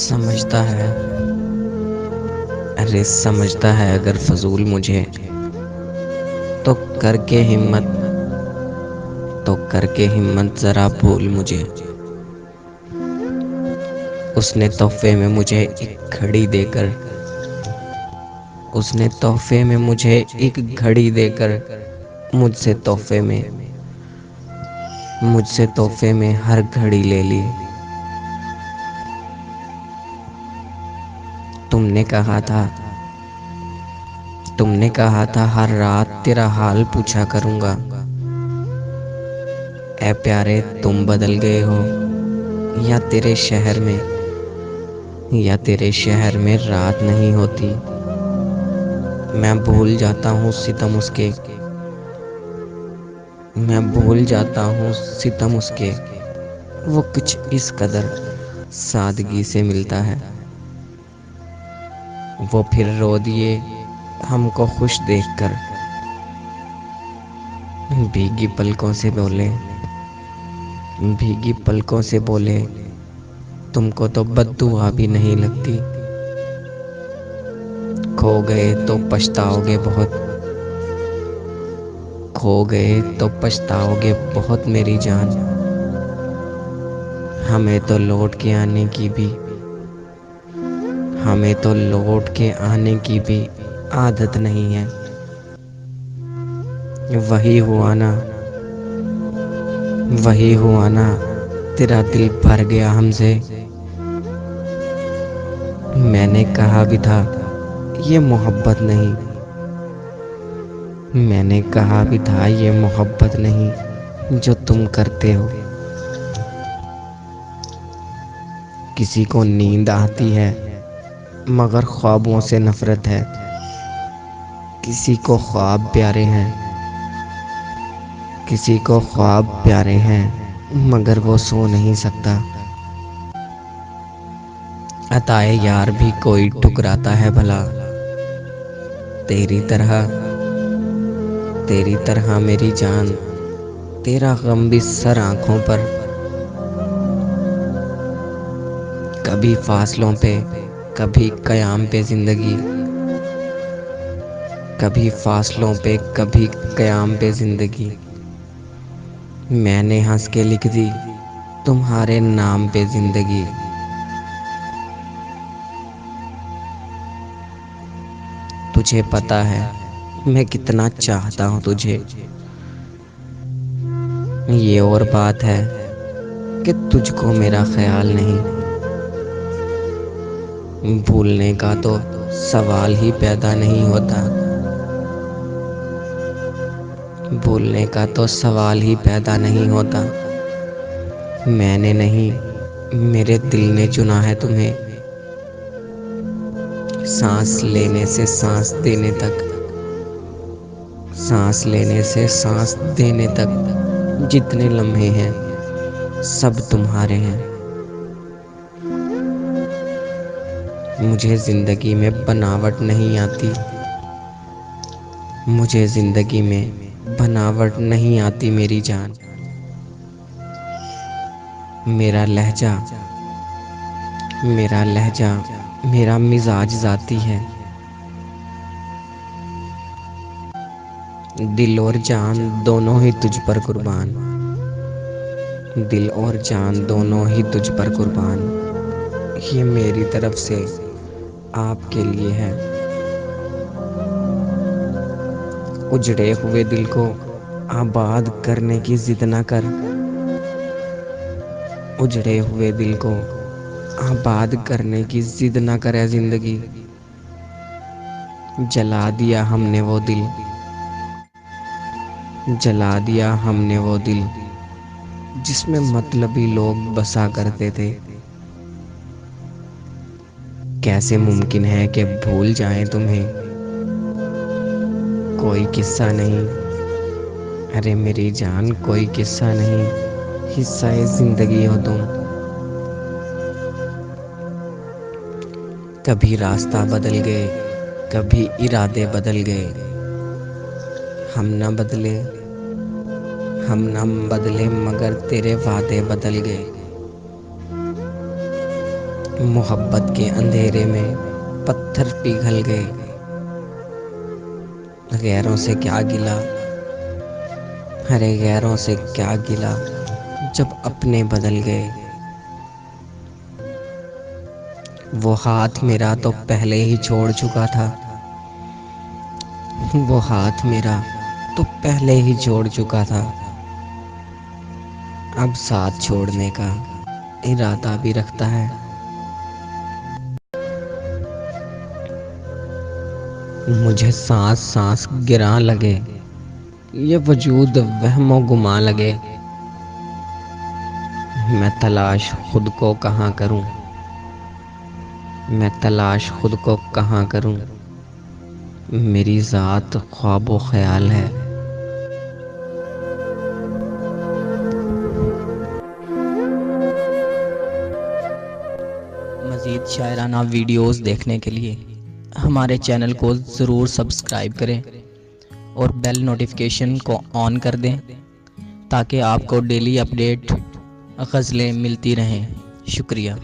समझता है, अरे समझता है अगर फजूल मुझे तो करके हिम्मत जरा भूल मुझे। उसने तोहफे में मुझे एक घड़ी देकर उसने तोहफे में मुझे एक घड़ी देकर मुझसे तोहफे में हर घड़ी ले ली। तुमने कहा था हर रात तेरा हाल पूछा करूंगा। ऐ प्यारे तुम बदल गए हो या तेरे शहर में रात नहीं होती। मैं भूल जाता हूँ सितम उसके, वो कुछ इस कदर सादगी से मिलता है। वो फिर रो दिए हमको खुश देखकर, भीगी पलकों से बोले तुमको तो बद्दुआ भी नहीं लगती। खो गए तो पछताओगे बहुत मेरी जान। हमें तो लौट के आने की भी आदत नहीं है। वही हुआ ना तेरा दिल भर गया हमसे। मैंने कहा भी था ये मोहब्बत नहीं जो तुम करते हो। किसी को नींद आती है मगर ख्वाबों से नफरत है। किसी को ख्वाब प्यारे हैं मगर वो सो नहीं सकता। अताए यार भी कोई ठुकराता है भला, तेरी तरह मेरी जान। तेरा गम भी सर आंखों पर, कभी फासलों पे कभी कयाम पे जिंदगी। मैंने हंस के लिख दी तुम्हारे नाम पे जिंदगी। तुझे पता है मैं कितना चाहता हूँ तुझे। ये और बात है कि तुझको मेरा ख्याल नहीं। भूलने का तो सवाल ही पैदा नहीं होता। मैंने नहीं, मेरे दिल ने चुना है तुम्हें। सांस लेने से सांस देने तक जितने लम्हे हैं सब तुम्हारे हैं। मुझे जिंदगी में बनावट नहीं आती मेरी जान। मेरा लहजा मेरा मिजाज जाती है। दिल और जान दोनों ही तुझ पर कुर्बान। ये मेरी तरफ से आपके लिए है। उजड़े हुए दिल को आबाद करने की जिद न कर ऐ जिंदगी। जला दिया हमने वो दिल जिसमें मतलबी लोग बसा करते थे। कैसे मुमकिन है कि भूल जाएं तुम्हें, कोई किस्सा नहीं। अरे मेरी जान कोई किस्सा नहीं, हिस्सा जिंदगी हो तुम। कभी रास्ता बदल गए, कभी इरादे बदल गए। हम न बदले मगर तेरे वादे बदल गए। मोहब्बत के अंधेरे में पत्थर पिघल गए। गैरों से क्या गिला, अरे गैरों से क्या गिला, जब अपने बदल गए। वो हाथ मेरा तो पहले ही छोड़ चुका था, वो हाथ मेरा तो पहले ही छोड़ चुका था। अब साथ छोड़ने का इरादा भी रखता है। मुझे सांस सांस गिरा लगे, ये वजूद वहमो गुमा लगे। मैं तलाश खुद को कहाँ करूं, मैं तलाश खुद को कहाँ करूं। मेरी ज़ात ख्वाबो ख्याल है। मज़ीद शायराना वीडियोस देखने के लिए हमारे चैनल को ज़रूर सब्सक्राइब करें और बेल नोटिफिकेशन को ऑन कर दें ताकि आपको डेली अपडेट गज़लें मिलती रहें। शुक्रिया।